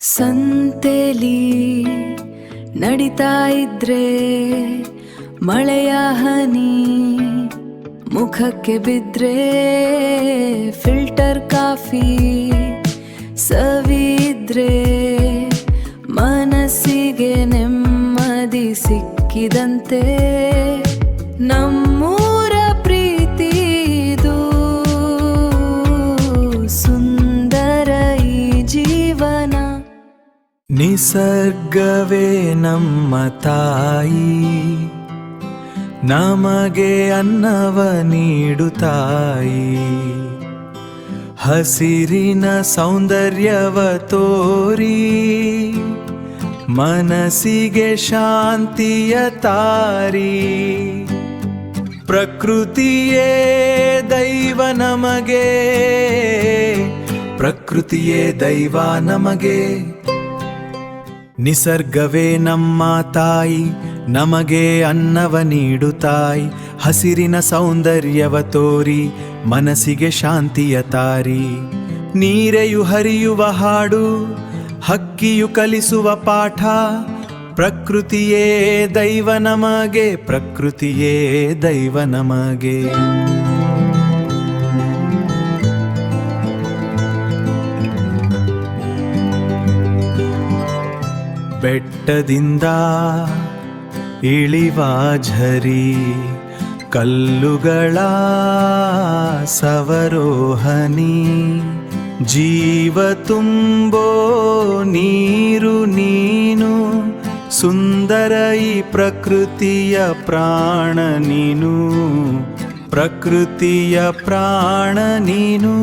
ಸಂತೆಲಿ ನಡಿತಾ ಇದ್ರೆ ಮಳೆಯ ಹನಿ ಮುಖಕ್ಕೆ ಬಿದ್ರೆ ಫಿಲ್ಟರ್ ಕಾಫಿ ಸವಿದ್ರೆ ಮನಸ್ಸಿಗೆ ನೆಮ್ಮದಿ ಸಿಕ್ಕಿದಂತೆ ನಮ್ಮೂರ ಪ್ರೀತಿದು ಸುಂದರ ಈ ಜೀವನ. ನಿಸರ್ಗವೇ ನಮ್ಮ ತಾಯಿ, ನಮಗೆ ಅನ್ನವ ನೀಡುತ್ತಾಯಿ. ಹಸಿರಿನ ಸೌಂದರ್ಯವ ತೋರಿ ಮನಸ್ಸಿಗೆ ಶಾಂತಿಯ ತಾರಿ. ಪ್ರಕೃತಿಯೇ ದೈವ ನಮಗೆ, ಪ್ರಕೃತಿಯೇ ದೈವ ನಮಗೆ. ನಿಸರ್ಗವೇ ನಮ್ಮ ತಾಯಿ, ನಮಗೆ ಅನ್ನವ ನೀಡುತ್ತಾಯಿ. ಹಸಿರಿನ ಸೌಂದರ್ಯವ ತೋರಿ ಮನಸ್ಸಿಗೆ ಶಾಂತಿಯ ತಾರಿ. ನೀರೆಯು ಹರಿಯುವ ಹಾಡು, ಹಕ್ಕಿಯು ಕಲಿಸುವ ಪಾಠ. ಪ್ರಕೃತಿಯೇ ದೈವ ನಮಗೆ, ಪ್ರಕೃತಿಯೇ ದೈವ ನಮಗೆ. ಬೆಟ್ಟದಿಂದ ಇಳಿವ ಝರಿ, ಕಲ್ಲುಗಳ ಸವರೋಹನಿ. ಜೀವ ತುಂಬೋ ನೀರು ನೀನು, ಸುಂದರ ಈ ಪ್ರಕೃತಿಯ ಪ್ರಾಣ ನೀನು, ಪ್ರಕೃತಿಯ ಪ್ರಾಣ ನೀನು.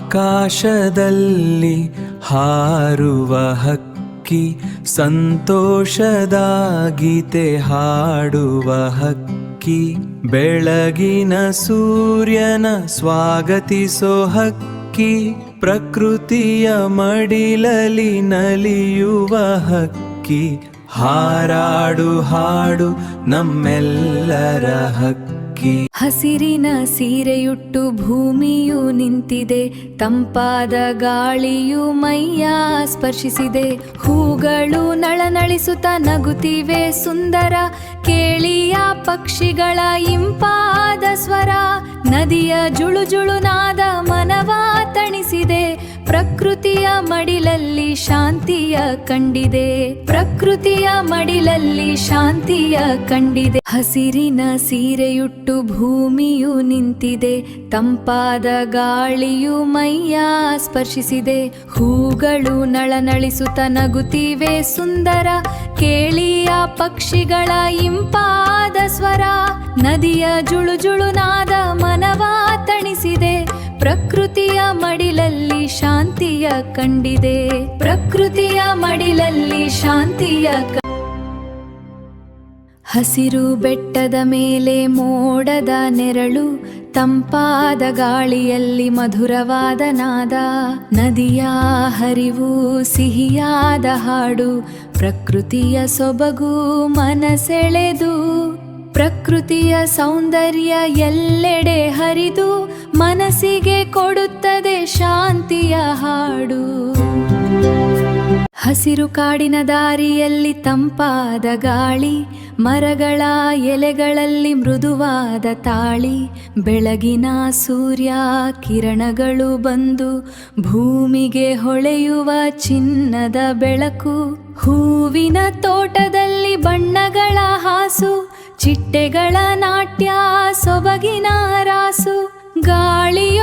ಆಕಾಶದಲ್ಲಿ ಹಾರುವ ಹಕ್ಕಿ, ಸಂತೋಷದ ಗೀತೆ ಹಾಡುವ ಹಕ್ಕಿ. ಬೆಳಗಿನ ಸೂರ್ಯನ ಸ್ವಾಗತಿಸೋ ಹಕ್ಕಿ, ಪ್ರಕೃತಿಯ ಮಡಿಲಲ್ಲಿ ನಲಿಯುವ ಹಕ್ಕಿ. ಹಾರಾಡು ಹಾಡು ನಮ್ಮೆಲ್ಲರ ಹಕ್ಕಿ. ಹಸಿರಿನ ಸೀರೆಯುಟ್ಟು ಭೂಮಿಯು ನಿಂತಿದೆ, ತಂಪಾದ ಗಾಳಿಯು ಮೈಯ ಸ್ಪರ್ಶಿಸಿದೆ. ಹೂಗಳು ನಳನಳಿಸುತ್ತ ನಗುತ್ತಿವೆ ಸುಂದರ, ಕೇಳಿಯ ಪಕ್ಷಿಗಳ ಇಂಪಾದ ಸ್ವರ. ನದಿಯ ಜುಳುಜುಳುನಾದ ಮನವ ತಣಿಸಿದೆ, ಪ್ರಕೃತಿಯ ಮಡಿಲಲ್ಲಿ ಶಾಂತಿಯ ಕಂಡಿದೆ, ಪ್ರಕೃತಿಯ ಮಡಿಲಲ್ಲಿ ಶಾಂತಿಯ ಕಂಡಿದೆ. ಹಸಿರಿನ ಸೀರೆಯುಟ್ಟು ಭೂಮಿಯು ನಿಂತಿದೆ, ತಂಪಾದ ಗಾಳಿಯು ಮೈಯ ಸ್ಪರ್ಶಿಸಿದೆ. ಹೂಗಳು ನಳನಳಿಸುತ್ತ ನಗುತ್ತಿವೆ ಸುಂದರ, ಕೇಳಿಯ ಪಕ್ಷಿಗಳ ಇಂಪಾದ ಸ್ವರ. ನದಿಯ ಜುಳುಜುಳುನಾದ ಮನವ ತಣಿಸಿದೆ, ಪ್ರಕೃತಿಯ ಮಡಿಲಲ್ಲಿ ಶಾಂತಿಯ ಕಂಡಿದೆ, ಪ್ರಕೃತಿಯ ಮಡಿಲಲ್ಲಿ ಶಾಂತಿಯ. ಹಸಿರು ಬೆಟ್ಟದ ಮೇಲೆ ಮೋಡದ ನೆರಳು, ತಂಪಾದ ಗಾಳಿಯಲ್ಲಿ ಮಧುರವಾದ ನಾದ. ನದಿಯ ಹರಿವು ಸಿಹಿಯಾದ ಹಾಡು, ಪ್ರಕೃತಿಯ ಸೊಬಗು ಮನಸೆಳೆದು. ಪ್ರಕೃತಿಯ ಸೌಂದರ್ಯ ಎಲ್ಲೆಡೆ ಹರಿದು, ಮನಸ್ಸಿಗೆ ಕೊಡುತ್ತದೆ ಶಾಂತಿಯ ಹಾಡು. ಹಸಿರು ಕಾಡಿನ ದಾರಿಯಲ್ಲಿ ತಂಪಾದ ಗಾಳಿ, ಮರಗಳ ಎಲೆಗಳಲ್ಲಿ ಮೃದುವಾದ ತಾಳಿ. ಬೆಳಗಿನ ಸೂರ್ಯ ಕಿರಣಗಳು ಬಂದು ಭೂಮಿಗೆ ಹೊಳೆಯುವ ಚಿನ್ನದ ಬೆಳಕು. ಹೂವಿನ ತೋಟದಲ್ಲಿ ಬಣ್ಣಗಳ ಹಾಸು, ಚಿಟ್ಟೆಗಳ ನಾಟ್ಯ ಸೊಬಗಿನ ರಾಸು. ಗಾಳಿಯ